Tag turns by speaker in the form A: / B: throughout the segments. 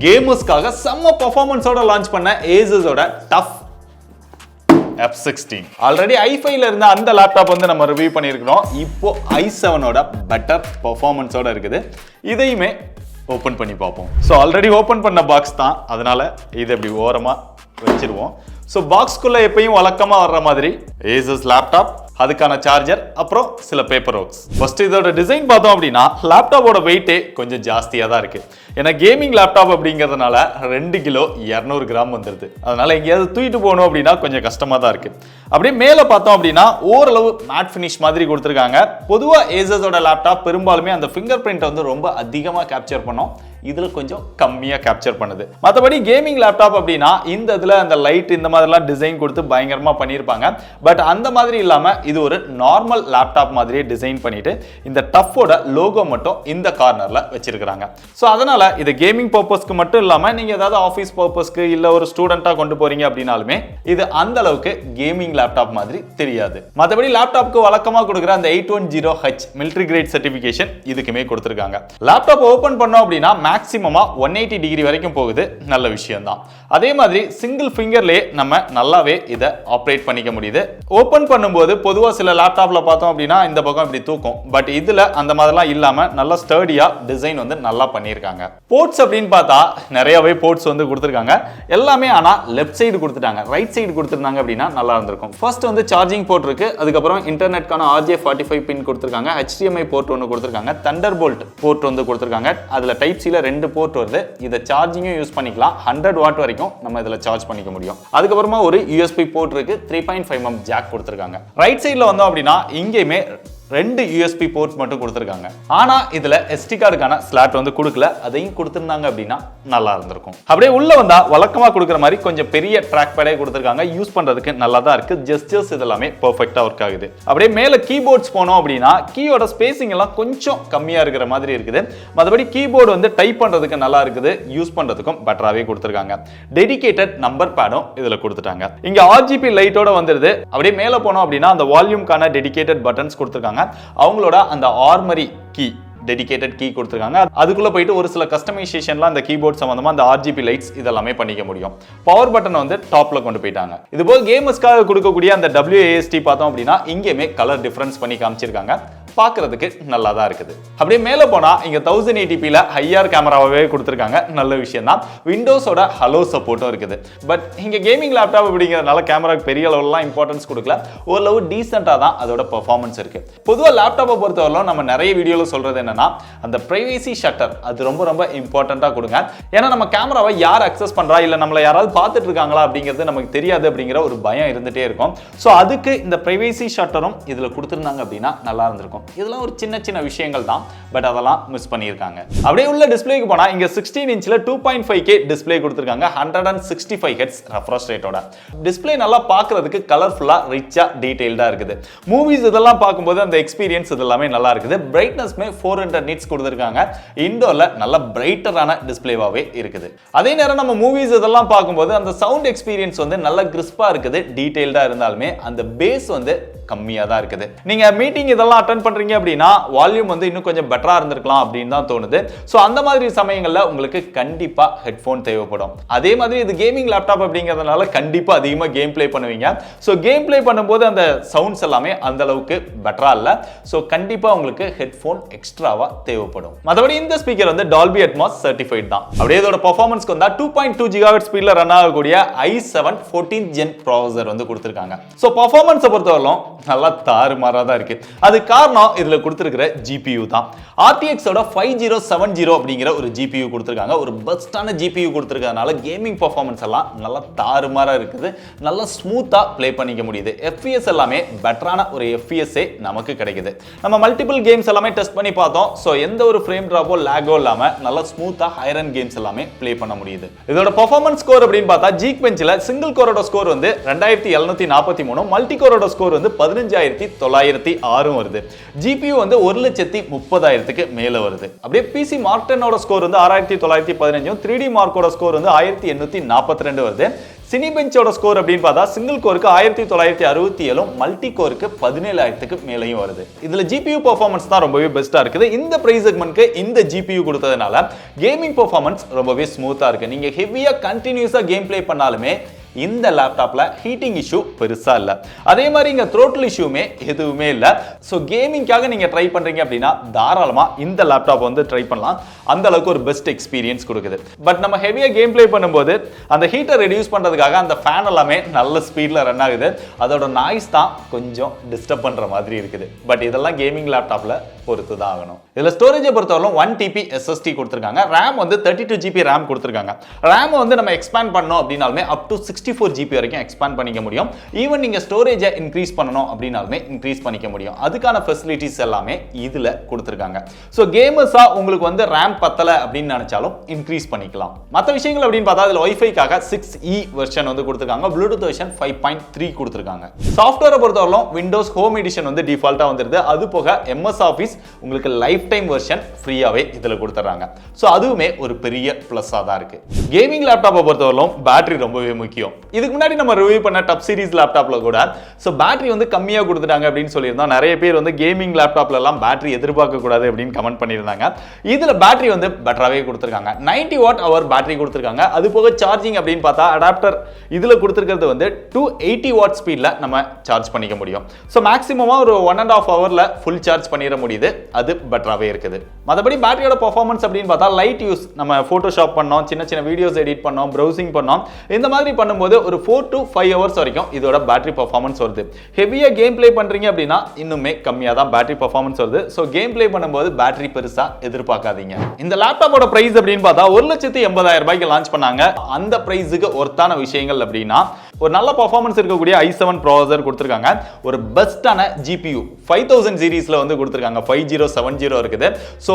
A: கேமர்ஸ்க்காக செம்ம பெர்ஃபார்மன்ஸோட லான்ச் பண்ண ASUS ஓட TUF F16 ஆல்ரெடி i5ல இருந்த அந்த லேப்டாப் வந்து நம்ம ரிவ்யூ பண்ணியிருக்கிறோம். இப்போ i7 ஓட பெட்டர் பெர்ஃபார்மன்ஸோட இருக்குது. இதையுமே ஓபன் பண்ணி பார்ப்போம். ஸோ ஆல்ரெடி ஓபன் பண்ண பாக்ஸ் தான், அதனால இதை இப்படி ஓரமா வச்சிருவோம். ஸோ பாக்ஸ்குள்ள எப்பயும் வழக்கமா வர்ற மாதிரி ASUS லேப்டாப், அதுக்கான சார்ஜர், அப்புறம் சில பேப்பர் ஒர்க்ஸ். ஃபர்ஸ்ட் இதோட டிசைன் பார்த்தோம் அப்படின்னா லேப்டாப்போட வெயிட்டே கொஞ்சம் ஜாஸ்தியாக தான் இருக்கு. ஏன்னா கேமிங் லேப்டாப் அப்படிங்கிறதுனால 2 கிலோ 200 கிராம் வந்துடுது. அதனால எங்கேயாவது தூக்கிட்டு போகணும் அப்படின்னா கொஞ்சம் கஷ்டமா தான் இருக்கு. அப்படியே மேலே பார்த்தோம் அப்படின்னா ஓரளவு மேட் ஃபினிஷ் மாதிரி கொடுத்துருக்காங்க. பொதுவாக ASUSோட லேப்டாப் பெரும்பாலுமே அந்த ஃபிங்கர் பிரிண்ட் வந்து ரொம்ப அதிகமாக கேப்சர் பண்ணோம். இதுல கொஞ்சம் கம்மியா கேப்சர் பண்ணுது. மற்றபடி கேமிங் லேப்டாப் அப்படின்னா இந்த இதுல அந்த லைட் இந்த மாதிரிலாம் டிசைன் கொடுத்து பயங்கரமா பண்ணியிருப்பாங்க. பட் அந்த மாதிரி இல்லாம இது ஒரு நார்மல் லேப்டாப் மாதிரியே டிசைன் பண்ணிட்டு இந்த டஃப்போட லோகோ மட்டும் இந்த கார்னர்ல வச்சிருக்காங்க. ஸோ அதனால இது கேமிங் பர்பஸ்க்கு மட்டும் இல்லாம நீங்க ஏதாவது ஆஃபீஸ் பர்பஸ்க்கு இல்ல ஒரு ஸ்டூடெண்டா கொண்டு போறீங்க அப்படின்னாலுமே இது அந்த அளவுக்கு கேமிங் லேப்டாப் மாதிரி தெரியாது. மற்றபடி லேப்டாப்க்கு வழக்கமா கொடுக்குற அந்த 810H மிலிட்டரி கிரேட் சர்டிபிகேஷன் இதுக்குமே கொடுத்துருக்காங்க. லேப்டாப் ஓபன் பண்ணோம் அப்படின்னா மேக்ஸிமமா 180 டிகிரி வரைக்கும் போகுது. நல்ல விஷயம் தான். அதே மாதிரி சிங்கிள் ஃபிங்கர்லயே நம்ம நல்லாவே இதை ஆப்ரேட் பண்ணிக்க முடியுது. ஓபன் பண்ணும்போது பொதுவா சில லேப்டாப்ல பார்த்தோம் அப்படின்னா இந்த பக்கம் இப்படி தூக்கும். பட் இதுல அந்த மாதிரிலாம் இல்லாம நல்ல ஸ்டர்டியா டிசைன் வந்து நல்லா பண்ணியிருக்காங்க. போர்ட்ஸ் அப்படின்னு பார்த்தா நிறையவே போர்ட்ஸ் வந்து கொடுத்துருக்காங்க. எல்லாமே ஆனா லெஃப்ட் சைடு கொடுத்துட்டாங்க. ரைட் சைடு கொடுத்துருந்தாங்க அப்படின்னா நல்லா இருந்திருக்கும். ஃபர்ஸ்ட் வந்து சார்ஜிங் போர்ட் இருக்கு. அதுக்கப்புறம் இன்டர்நெட்கான RJ45 பின் கொடுத்துருக்காங்க. HDMI போர்ட் ஒன்று கொடுத்துருக்காங்க. தண்டர்போல்ட் போர்ட் வந்து கொடுத்துருக்காங்க. அதுல டைப் சில 2 போர்ட் வருது. இதை சார்ஜிங்கும் யூஸ் பண்ணிக்கலாம். 100 வாட் வரைக்கும் நம்ம இதுல சார்ஜ் பண்ணிக்க முடியும். அதுக்கப்புறமா ஒரு USB போர்ட் இருக்கு. 3.5mm ஜாக் கொடுத்திருக்காங்க. ரைட் சைடுல வந்தோம் அப்படின்னா இங்கேயுமே 2 USB போர்ட்ஸ் மட்டும் கொடுத்திருக்காங்க. ஆனா இதுல SD கார்டுக்கான ஸ்லாட் வந்து கொடுக்கல. அதையும் கொடுத்திருந்தாங்க அப்படின்னா நல்லா இருந்திருக்கும். அப்படியே உள்ள வந்தா வழக்கமா கொடுக்குற மாதிரி கொஞ்சம் பெரிய ட்ராக் பேடே கொடுத்திருக்காங்க. யூஸ் பண்றதுக்கு நல்லா தான் இருக்கு. ஜெஸ்டர்ஸ் இதெல்லாமே பெர்ஃபெக்ட்டா ஒர்க் ஆகுது. அப்படியே மேல கீபோர்ட்ஸ் போனோம் அப்படின்னா கீயோட ஸ்பேசிங் எல்லாம் கொஞ்சம் கம்மியா இருக்கிற மாதிரி இருக்குது. மற்றபடி கீபோர்டு வந்து டைப் பண்றதுக்கு நல்லா இருக்குது. யூஸ் பண்றதுக்கும் பெட்டராவே கொடுத்திருக்காங்க. டெடிகேட்டட் நம்பர் பேடும் இதுல கொடுத்துட்டாங்க. இங்க RGB லைட்டோட வந்துருது. அப்படியே மேல போனோம் அப்படின்னா அந்த வால்யூம்கான டெடிகேட்டட் பட்டன்ஸ் கொடுத்திருக்காங்க. அவங்களோட அந்த ஆர்மரி கீ டெடிகேட்டட் கீ கொடுத்துருக்காங்க. அதுக்குள்ள போயிட்டு ஒரு சில கஸ்டமைசேஷன்லாம் அந்த கீபோர்ட் சம்பந்தமா அந்த RGB லைட்ஸ் இதெல்லாமே பண்ணிக்க முடியும். பவர் பட்டன் வந்து டாப்ல கொண்டு போயிட்டாங்க. இது போல கேமர்ஸ்க்காக கொடுக்கக்கூடிய அந்த WASD பார்த்தோம் அப்படின்னா இங்கேயுமே கலர் டிஃபரன்ஸ் பண்ணி காமிச்சிருக்காங்க. பார்க்கிறதுக்கு நல்லா தான் இருக்குது. அப்படியே மேலே போனா இங்க 1080pல ஹையர் கேமராவே கொடுத்துருக்காங்க. நல்ல விஷயம் தான். விண்டோஸோட ஹலோ சப்போர்ட்டும் இருக்குது. பட் இங்க கேமிங் லேப்டாப் அப்படிங்கிறதுனால கேமராக்கு பெரிய அளவுலாம் இம்பார்ட்டன்ஸ் கொடுக்கல. ஓரளவு டீசெண்டா தான் அதோட பெர்ஃபார்மன்ஸ் இருக்கு. பொதுவாக லேப்டாப்பை பொறுத்தவரையிலும் நம்ம நிறைய வீடியோல சொல்றது என்னன்னா அந்த பிரைவேசி ஷட்டர் அது ரொம்ப ரொம்ப இம்பார்ட்டண்டா கொடுங்க. ஏன்னா நம்ம கேமராவை யார் அக்சஸ் பண்றா இல்ல நம்மள யாராவது பார்த்துட்டு இருக்காங்களா அப்படிங்கிறது நமக்கு தெரியாது அப்படிங்கிற ஒரு பயம் இருந்துட்டே இருக்கும். ஸோ அதுக்கு இந்த பிரைவேசி ஷட்டரும் இதுல கொடுத்துருந்தாங்க அப்படின்னா நல்லா இருந்திருக்கும். இதெல்லாம் ஒரு சின்ன சின்ன விஷயங்கள் தான். பட் அதெல்லாம் மிஸ் பண்ணியிருக்காங்க. அப்படியே உள்ள டிஸ்பிளேக்கு போனா இங்க 16 இன்ச்ல 2.5K டிஸ்பிளே கொடுத்திருக்காங்க. 165 Hz ரெஃப்ரெஷ் ரேட்டோட. டிஸ்பிளே நல்லா பார்க்கிறதுக்கு கலர்ஃபுல்லா ரிச்சா டீடைல்டா இருக்குது. மூவிஸ் இதெல்லாம் பார்க்கும்போது அந்த எக்ஸ்பீரியன்ஸ் இதெல்லாமே நல்லா இருக்குது. பிரைட்னஸ்மே 400 nits கொடுத்திருக்காங்க. இன்டோர்ல நல்ல பிரைட்டரான டிஸ்பிளேவாவே இருக்குது. அதே நேரம் நம்ம மூவிஸ் இதெல்லாம் பார்க்கும்போது அந்த சவுண்ட் எக்ஸ்பீரியன்ஸ் வந்து நல்ல கிறிஸ்பா இருக்குது. டீடைல்டா இருந்தாலுமே அந்த பேஸ் வந்து கம்மியா தான் இருக்குது. நீங்க மீட்டிங் இதெல்லாம் அட்டெண்ட் பண்றீங்க அப்படின்னா வால்யூம் வந்து இன்னும் கொஞ்சம் பெட்டரா இருந்திருக்கலாம் அப்படின்னு தான் தோணுது. சோ அந்த மாதிரி சமயங்கள்ல உங்களுக்கு கண்டிப்பா ஹெட்போன் தேவைப்படும். அதே மாதிரி இது கேமிங் லேப்டாப் அப்படிங்கிறதுனால கண்டிப்பா அதிகமா கேம் பிளே பண்ணுவீங்க. சோ கேம் பிளே பண்ணும்போது அந்த சவுண்ட்ஸ் எல்லாமே அந்த அளவுக்கு பெட்டரா இல்ல. சோ கண்டிப்பா உங்களுக்கு ஹெட்போன் எக்ஸ்ட்ராவா தேவைப்படும். மற்றபடி இந்த ஸ்பீக்கர் வந்து டால்பி அட்மாஸ் சர்டிஃபைட் தான். அப்படியே இதோட பெர்ஃபார்மன்ஸ்க்கு வந்தா 2.2 GHz ஸ்பீட்ல ரன் ஆகக்கூடிய i7 14th gen ப்ராசஸர் வந்து கொடுத்திருக்காங்க. சோ பெர்ஃபார்மன்ஸை பொறுத்தவரைக்கும் நல்லா தாறுமாறா தான் இருக்கு. அது காரணம் இதுல கொடுத்திருக்கிற GPU தான். RTX ஓட 5070 அப்படிங்கிற ஒரு GPU கொடுத்திருக்காங்க. ஒரு பெஸ்டான GPU கொடுத்திருக்கிறதுனால கேமிங் பெர்ஃபார்மன்ஸ் எல்லாம் நல்லா தாறுமாறா இருக்குது. நல்லா ஸ்மூத்தா ப்ளே பண்ணிக்க முடியுது. FPS எல்லாமே பெட்டரான ஒரு FPS நமக்கு கிடைக்குது. நம்ம மல்டிபிள் கேம்ஸ் எல்லாமே டெஸ்ட் பண்ணி பார்த்தோம். சோ எந்த ஒரு ஃப்ரேம் டிராப்போ லாகோ இல்லாம நல்லா ஸ்மூத்தா ஹையர் எண்ட் கேம்ஸ் எல்லாமே ப்ளே பண்ண முடியுது. இதோட பெர்ஃபார்மன்ஸ் ஸ்கோர் அப்படின்னு பார்த்தா Geekbenchல சிங்கிள் கோரோட ஸ்கோர் வந்து 2743, மல்டி கோரோட ஸ்கோர் வந்து 15906 வருது. GPU வந்து 1,30,000க்கு மேல வருது. அப்படியே PC Mark 10 ஓட ஸ்கோர் வந்து 6915, 3D Mark ஓட ஸ்கோர் வந்து 1842 வருது. சினிபெஞ்சோட ஸ்கோர் அப்படின்னு பார்த்தா சிங்கிள் கோருக்கு 1967 மல்டி கோருக்கு 17,000க்கு மேலேயும் வருது. இதுல GPU பெர்ஃபார்மன்ஸ் தான் ரொம்பவே பெஸ்டா இருக்குது. இந்த பிரைஸ் செக்மெண்ட்க்கு இந்த GPU கொடுத்ததனால கேமிங் பெர்ஃபார்மன்ஸ் ரொம்பவே ஸ்மூத்தா இருக்கு. நீங்க ஹெவியா கண்டினியூஸா கேம் பிளே பண்ணாலுமே இந்த லேப்டாப்ல ஹீட்டிங் இஷ்யூ பெருசா இல்ல. அதே மாதிரி இங்க த்ரோட்டில் இஷ்யூமே எதுவுமே இல்ல. சோ கேமிங்காக நீங்க ட்ரை பண்றீங்க அப்படின்னா தாராளமா இந்த லேப்டாப் வந்து ட்ரை பண்ணலாம். அந்த அளவுக்கு ஒரு பெஸ்ட் எக்ஸ்பீரியன்ஸ் கொடுக்குது. பட் நம்ம ஹெவியா கேம் பிளே பண்ணும்போது அந்த ஹீட்டை ரெடியூஸ் பண்றதுக்காக அந்த ஃபேன் எல்லாமே நல்ல ஸ்பீட்ல ரன் ஆகுது. அதோட நாய்ஸ் தான் கொஞ்சம் டிஸ்டர்ப் பண்ற மாதிரி இருக்குது. பட் இதெல்லாம் கேமிங் லேப்டாப்ல பொறுத்து தான் ஆகணும். இதுல ஸ்டோரேஜை பொறுத்தவரைக்கும் 1 TB SSD கொடுத்திருக்காங்க. RAM வந்து 32 GB RAM கொடுத்திருக்காங்க. RAM வந்து நம்ம எக்ஸ்பேண்ட் பண்ணோம் அப்படினாலுமே அப் டு 64 GB வரைக்கும் எக்ஸ்பேண்ட் பண்ணிக்க முடியும். ஈவன் நீங்க ஸ்டோரேஜை இன்க்ரீஸ் பண்ணனும் அப்படினாலுமே இன்க்ரீஸ் பண்ணிக்க முடியும். அதுக்கான ஃபெசிலிட்டிஸ் எல்லாமே இதுல கொடுத்திருக்காங்க. சோ கேமர்ஸா உங்களுக்கு வந்து RAM பத்தல அப்படின்னு நினைச்சாலும் இன்க்ரீஸ் பண்ணிக்கலாம். மற்ற விஷயங்கள் அப்படின்னு பார்த்தா இதுல வைஃபைக்காக 6E வெர்ஷன் வந்து கொடுத்திருக்காங்க. ப்ளூடூத் வெர்ஷன் 5.3 கொடுத்திருக்காங்க. சாஃப்ட்வேரை பொறுத்தவரைக்கும் விண்டோஸ் ஹோம் எடிஷன் வந்து டிஃபால்ட்டா வந்துருது. அது போக MS ஆஃபீஸ் உங்களுக்கு லைஃப் டைம் வெர்ஷன் ஃப்ரீயாவே இதுல கொடுத்துறாங்க. சோ அதுவுமே ஒரு பெரிய பிளஸ்ஸா தான் இருக்கு. கேமிங் லேப்டாப்பை பொறுத்தவரைக்கும் பேட்டரி ரொம்பவே முக்கியம். இதுக்கு முன்னாடி நம்ம ரிவ்யூ பண்ண டப் சீரிஸ் லேப்டாப்ல கூட சோ பேட்டரி வந்து கம்மியா கொடுத்துட்டாங்க அப்படின்னு சொல்லியிருந்தோம். நிறைய பேர் வந்து கேமிங் லேப்டாப்ல எல்லாம் பேட்டரி எதிர்பார்க்க கூடாது அப்படின்னு கமெண்ட் பண்ணியிருந்தாங்க. இதுல பேட்டரி வந்து பெட்டராவே கொடுத்துருக்காங்க. 90 வாட் ஹவர் பேட்டரி கொடுத்துருக்காங்க. அது போக சார்ஜிங் அப்படின்னு பார்த்தா அடாப்டர் இதுல கொடுத்துருக்கிறது வந்து 280 வாட் ஸ்பீட்ல நம்ம சார்ஜ் பண்ணிக்க முடியும். சோ மேக்ஸிமமா ஒரு 1.5 ஹவர்ல ஃபுல் சார்ஜ் பண்ணிட முடியுது. அது பெட்டராவே இருக்குது. மத்தபடி பேட்டரியோட பெர்ஃபார்மன்ஸ் அப்படின்னு பார்த்தா லைட் யூஸ் நம்ம போட்டோஷாப் பண்ணோம், சின்ன சின்ன வீடியோஸ் எடிட் பண்ணோம், ப்ரௌசிங் பண்ணோம். இந்த மாதிரி பண்ணும்போது ஒரு 4 to 5 ஹவர்ஸ் வரைக்கும் இதோட பேட்டரி பெர்ஃபார்மன்ஸ் வருது. ஹெவியா கேம் பிளே பண்றீங்க அப்படின்னா இன்னுமே கம்மியா தான் பேட்டரி பெர்ஃபார்மன்ஸ் வருது. சோ கேம் பிளே பண்ணும்போது பேட்டரி பெருசா எதிர்பார்க்காதீங்க. இந்த லேப்டாப்போட பிரைஸ் அப்படின்னு பார்த்தா 1,80,000 ரூபாய்க்கு லான்ச் பண்ணாங்க. அந்த பிரைஸுக்கு ஒர்த்தான விஷயங்கள் அப்படின்னா ஒரு நல்ல பெர்ஃபார்மன்ஸ் இருக்கக்கூடிய i7 ப்ராசஸர் கொடுத்திருக்காங்க. ஒரு பெஸ்டான GPU 5000 சீரிஸ்ல வந்து கொடுத்திருக்காங்க. 5070 இருக்குது. சோ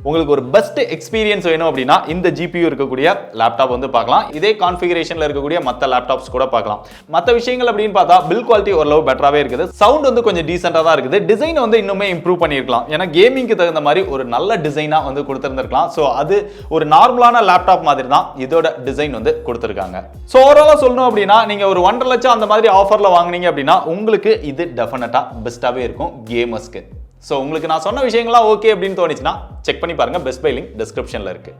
A: உங்களுக்கு ஒரு பெஸ்ட் எக்ஸ்பீரியன்ஸ் வேணும் அப்படின்னா இந்த GPU இருக்கக்கூடிய லேப்டாப் வந்து பார்க்கலாம். இதே கான்ஃபிகரேஷன்ல இருக்கக்கூடிய மற்ற லேப்டாப்ஸ் கூட பார்க்கலாம். மற்ற விஷயங்கள் அப்படின்னு பார்த்தா பில் குவாலிட்டி ஓரளவு பெட்டராவே இருக்குது. சவுண்ட் வந்து கொஞ்சம் டீசென்ட்டா தான் இருக்குது. டிசைன் வந்து இன்னுமே இம்ப்ரூவ் பண்ணியிருக்கலாம். ஏன்னா கேமிங்க்கு தகுந்த மாதிரி ஒரு நல்ல டிசைனா வந்து கொடுத்திருந்திருக்கலாம். ஸோ அது ஒரு நார்மலான லேப்டாப் மாதிரி தான் இதோட டிசைன் வந்து கொடுத்திருக்காங்க. ஸோ ஓவராலா சொல்லணும் அப்படின்னா நீங்க ஒரு 1.5 லட்சம் அந்த மாதிரி ஆஃபர்ல வாங்குனீங்க அப்படின்னா உங்களுக்கு இது டெஃபினட்டா பெஸ்ட்டாவே இருக்கும் கேமர்ஸ்க்கு. சோ உங்களுக்கு நான் சொன்ன விஷயங்கள்லாம் ஓகே அப்படின்னு தோணுச்சுன்னா செக் பண்ணி பாருங்க. பெஸ்ட் பை லிங்க் டிஸ்கிரிப்ஷன்ல இருக்கு.